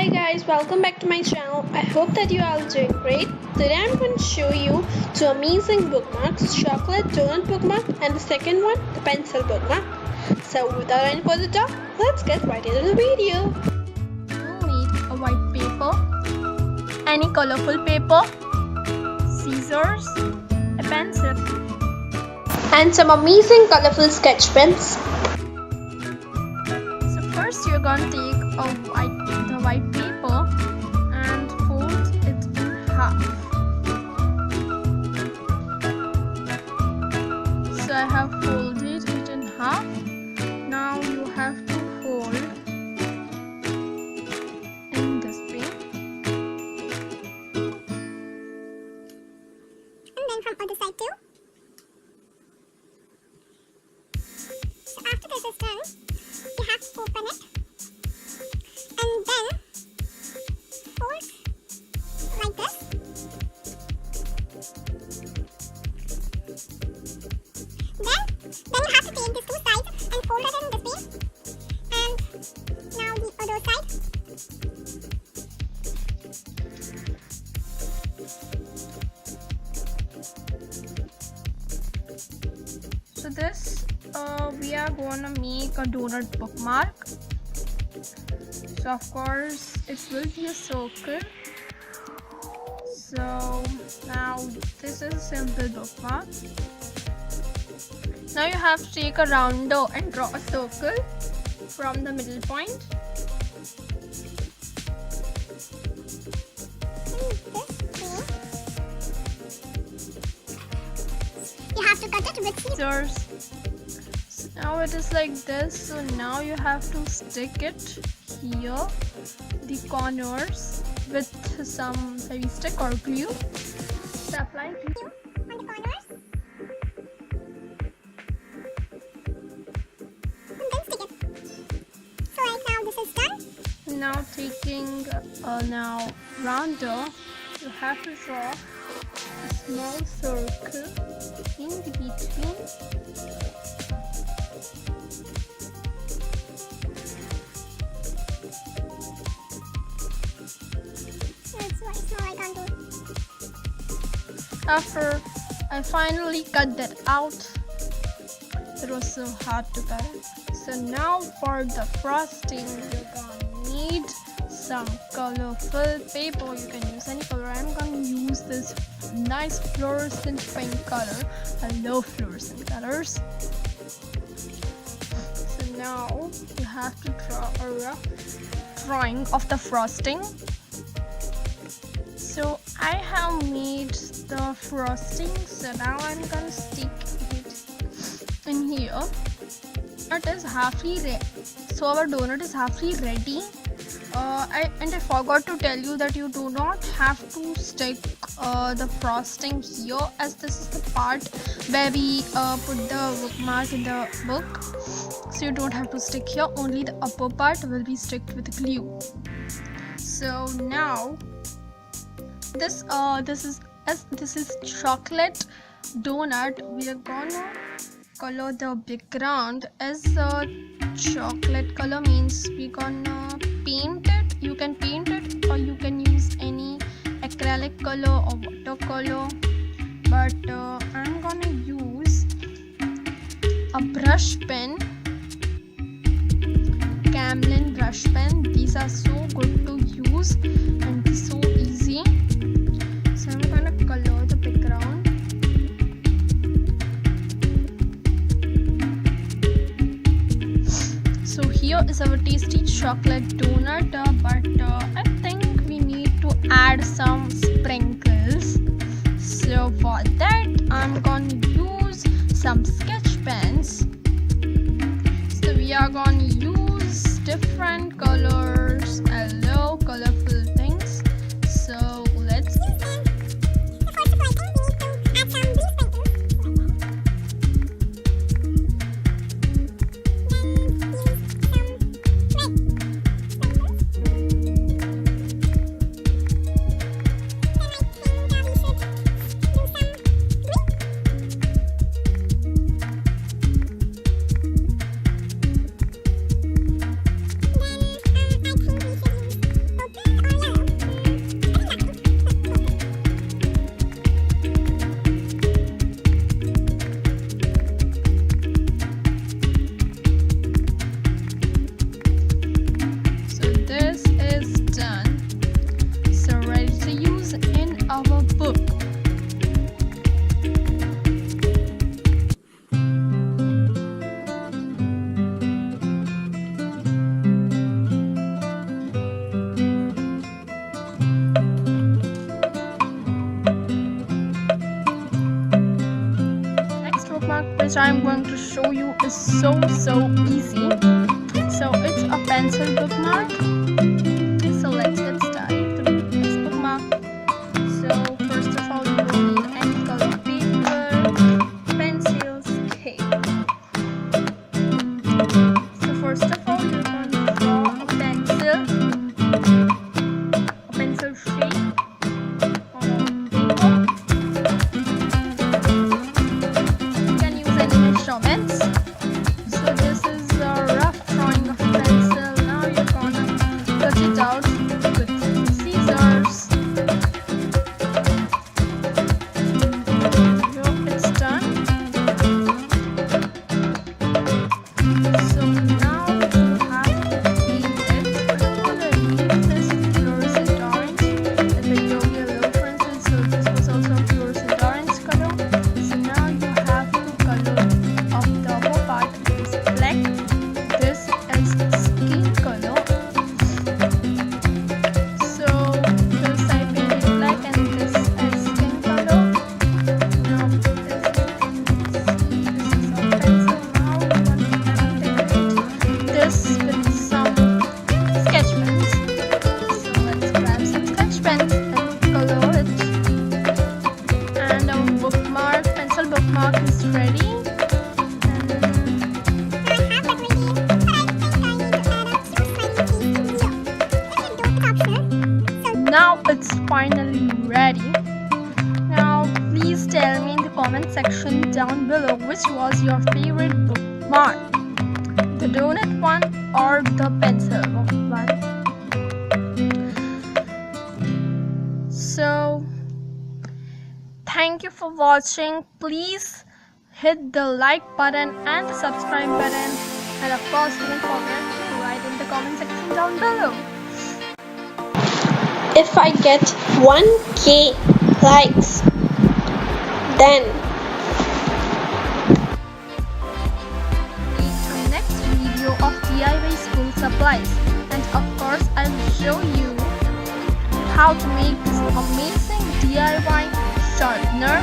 Hi guys, welcome back to my channel. I hope that you all are doing great. Today I'm going to show you two amazing bookmarks, chocolate donut bookmark and the second one, the pencil bookmark. So without any further talk, let's get right into the video. You need a white paper, any colorful paper, scissors, a pencil And some amazing colorful sketch pens. So first you're going to take the white paper and fold it in half. So I have folded it in half. Now you have to fold in this way. And then from other side too. So after this is done, you have to open it and then fold like this. Then you have to take these two sides and fold it in this way. And now the other side. So this we are gonna make a donut bookmark. So of course it will be a circle. So now this is a simple bookmark. Now you have to take a rounder and draw a circle from the middle point. You have to cut it with scissors. So now it is like this. So now you have to stick it here, the corners, with some heavy stick or glue. So apply glue On the corners. And then stick it. So right now this is done. Now taking now rounder, you have to draw a small circle in the between. It's very small, I can't do it. After I finally cut that out, it was so hard to cut it. So now for the frosting, you're gonna need some colorful paper. You can use any color. I'm gonna use this nice fluorescent pink color. I love fluorescent colors. So now you have to draw a rough drawing of the frosting. So I have made the frosting. So now I'm gonna stick it in here. It is halfly ready. So our donut is halfly ready. I forgot to tell you that you do not have to stick the frosting here, as this is the part where we put the bookmark in the book. So you don't have to stick here. Only the upper part will be sticked with glue. So now this is chocolate donut. We are gonna color the background as a chocolate color, means we gonna paint it. You can paint it or you can use any acrylic color or watercolor, but I'm gonna use a brush pen, Camlin brush pen. These are so good to use and so easy. So I'm gonna color the background. So here is our tasty chocolate donut, but I think we need to add some sprinkles. So for that I'm going to use some sketch pens. So we are going to use different colors. I love colorful things. So let's show you is so easy. So it's a pencil bookmark. So let's get started to make this bookmark. So first of all, you will need any color paper, pencils, scale. So first of all, you're going to draw a pencil shape on paper. You can use any measurements. So this is a rough drawing of a pencil. Now you're gonna cut it out with scissors. It's done. So now you have to paint it. I'm gonna leave this fluorescent orange. The video yellow, for instance, so this was also a fluorescent orange color. So now you have to color of the upper part is black. This is skin color. So this I painted black and this is skin color. Now as you can see, this is a pencil. Now we want to decorate this with some sketch pens. So let's grab some sketch pens and color it. And our bookmark, pencil bookmark is ready. Now it's finally ready. Now please tell me in the comment section down below which was your favorite bookmark, the donut one or the pencil one. So thank you for watching. Please hit the like button and the subscribe button, and of course don't forget to write in the comment section down below. If I get 1K likes, then Wait for the next video of DIY school supplies, and of course I'll show you how to make this amazing DIY sharpener